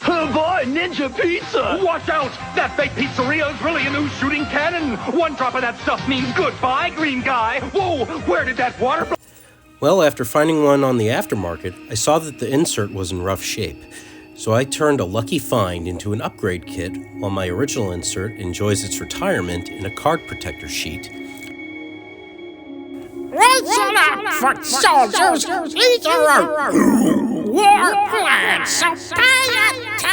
Oh boy, Ninja Pizza! Watch out! That fake pizzeria is really a new shooting cannon! One drop of that stuff means goodbye, green guy! Whoa! Where did that water... Well, after finding one on the aftermarket, I saw that the insert was in rough shape. So I turned a lucky find into an upgrade kit while my original insert enjoys its retirement in a card protector sheet. Listen up, foot soldiers! These are our war plans, so pay attention!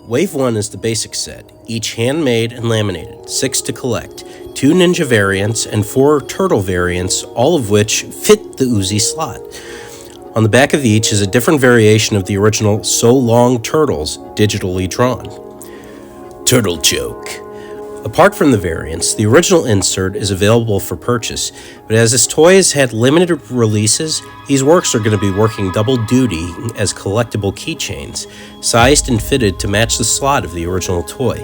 Wave 1 is the basic set, each handmade and laminated, 6 to collect, 2 Ninja variants and 4 Turtle variants, all of which fit the Oozey slot. On the back of each is a different variation of the original So Long Turtles, digitally drawn. Turtle joke. Apart from the variants, the original insert is available for purchase, but as this toy has had limited releases, these works are going to be working double duty as collectible keychains, sized and fitted to match the slot of the original toy.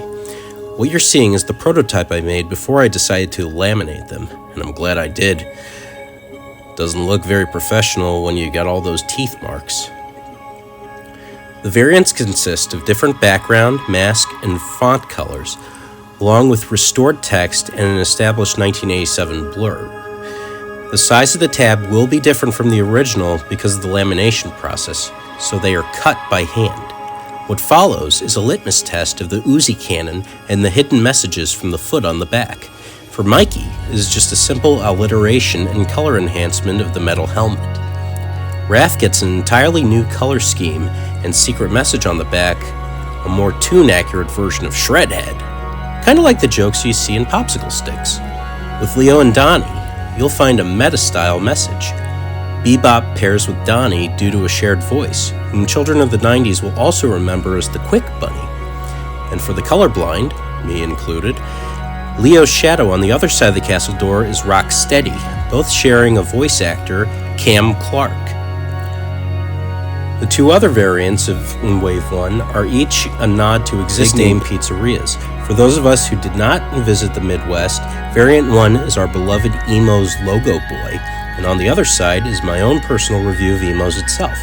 What you're seeing is the prototype I made before I decided to laminate them, and I'm glad I did. Doesn't look very professional when you got all those teeth marks. The variants consist of different background, mask, and font colors, along with restored text and an established 1987 blurb. The size of the tab will be different from the original because of the lamination process, so they are cut by hand. What follows is a litmus test of the Oozey cannon and the hidden messages from the foot on the back. For Mikey, it is just a simple alliteration and color enhancement of the metal helmet. Raph gets an entirely new color scheme and secret message on the back, a more tune-accurate version of Shredhead. Kind of like the jokes you see in popsicle sticks. With Leo and Donnie, you'll find a meta-style message. Bebop pairs with Donnie due to a shared voice, whom children of the 90s will also remember as the Quick Bunny. And for the colorblind, me included, Leo's shadow on the other side of the castle door is Rocksteady, both sharing a voice actor, Cam Clark. The 2 other variants in Wave 1 are each a nod to existing pizzerias. For those of us who did not visit the Midwest, Variant 1 is our beloved Emo's logo boy, and on the other side is my own personal review of Emo's itself.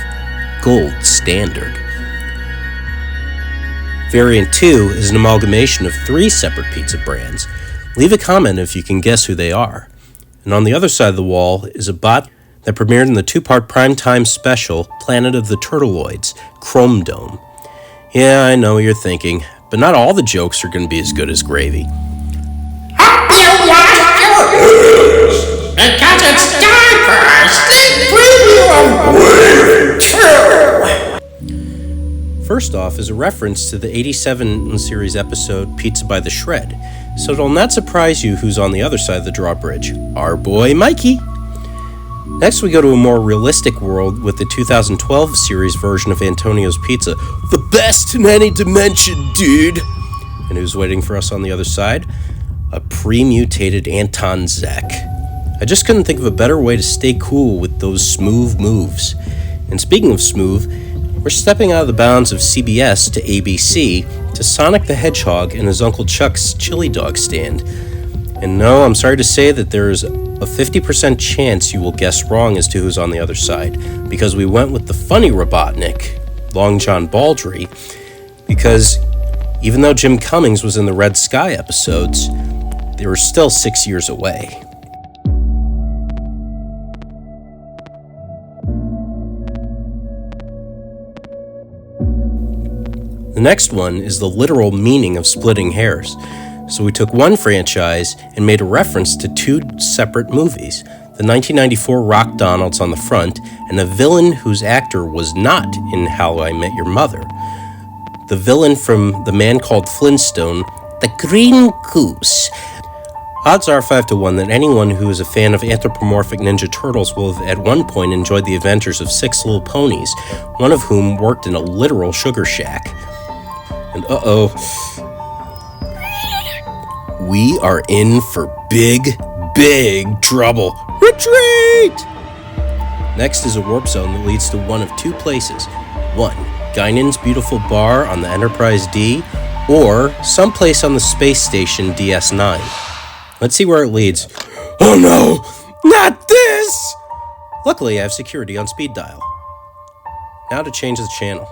Gold standard. Variant 2 is an amalgamation of 3 separate pizza brands. Leave a comment if you can guess who they are. And on the other side of the wall is a bot that premiered in the 2-part primetime special, Planet of the Turtleoids, Chrome Dome. Yeah, I know what you're thinking, but not all the jokes are going to be as good as gravy. Hope you like your news, because it's time for a sneak preview of Wave 2! First off is a reference to the 87 series episode Pizza by the Shred, so it'll not surprise you who's on the other side of the drawbridge. Our boy Mikey! Next, we go to a more realistic world with the 2012 series version of Antonio's Pizza. The best in any dimension, dude! And who's waiting for us on the other side? A pre-mutated Anton Zek. I just couldn't think of a better way to stay cool with those smooth moves. And speaking of smooth, we're stepping out of the bounds of CBS to ABC to Sonic the Hedgehog and his Uncle Chuck's chili dog stand. And no, I'm sorry to say that there's a 50% chance you will guess wrong as to who's on the other side, because we went with the funny Robotnik, Long John Baldry, because even though Jim Cummings was in the Red Sky episodes, they were still 6 years away. The next one is the literal meaning of splitting hairs. So we took one franchise and made a reference to 2 separate movies, the 1994 Rock Donalds on the front, and a villain whose actor was not in How I Met Your Mother. The villain from The Man Called Flintstone, the Green Goose. Odds are 5-1 that anyone who is a fan of anthropomorphic Ninja Turtles will have at one point enjoyed the adventures of 6 little ponies, one of whom worked in a literal sugar shack. And we are in for big trouble. Retreat! Next is a warp zone that leads to one of 2 places. 1, Guinan's beautiful bar on the Enterprise D, or someplace on the space station DS9. Let's see where it leads. Oh no, not this! Luckily, I have security on speed dial. Now to change the channel.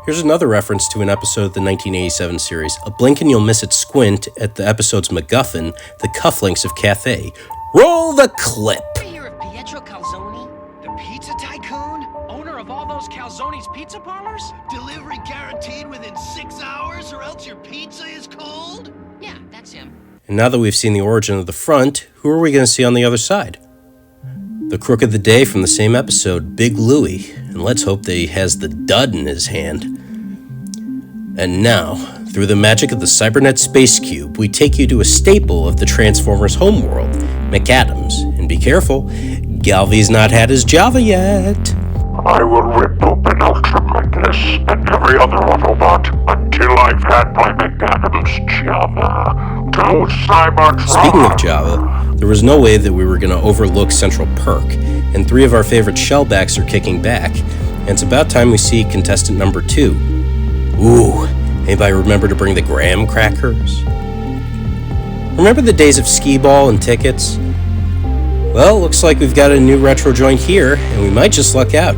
Here's another reference to an episode of the 1987 series, a blink and you'll miss it squint at the episode's MacGuffin, the cufflinks of Cathay. Roll the clip! Hear of Pietro Calzone? The pizza tycoon? Owner of all those Calzone's pizza parlors? Delivery guaranteed within 6 hours or else your pizza is cold? Yeah, that's him. And now that we've seen the origin of the front, who are we going to see on the other side? The crook of the day from the same episode, Big Louie, and let's hope that he has the dud in his hand. And now, through the magic of the Cybernet Space Cube, we take you to a staple of the Transformers homeworld, McAdams. And be careful, Galvy's not had his Java yet. I will rip open Ultramantis and every other Autobot until I've had my McAdams Java. To Cybertron! Speaking of Java, there was no way that we were going to overlook Central Perk, and 3 of our favorite shellbacks are kicking back, and it's about time we see contestant number 2. Ooh, anybody remember to bring the graham crackers? Remember the days of skee-ball and tickets? Well, looks like we've got a new retro joint here, and we might just luck out.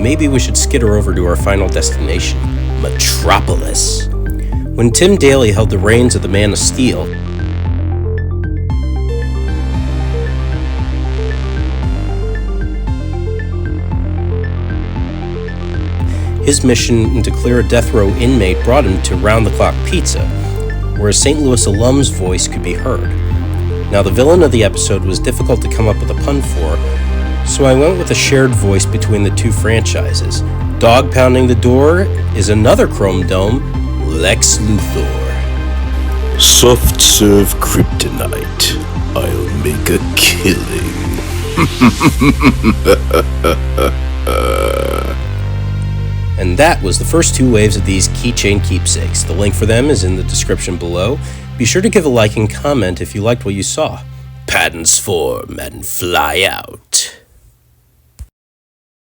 Maybe we should skitter over to our final destination, Metropolis. When Tim Daly held the reins of the Man of Steel, his mission to clear a death row inmate brought him to round-the-clock pizza, where a St. Louis alum's voice could be heard. Now, the villain of the episode was difficult to come up with a pun for, so I went with a shared voice between the 2 franchises. Dog pounding the door is another Chrome Dome, Lex Luthor. Soft serve kryptonite. I'll make a killing. And that was the first 2 waves of these keychain keepsakes. The link for them is in the description below. Be sure to give a like and comment if you liked what you saw. Patents form and fly out.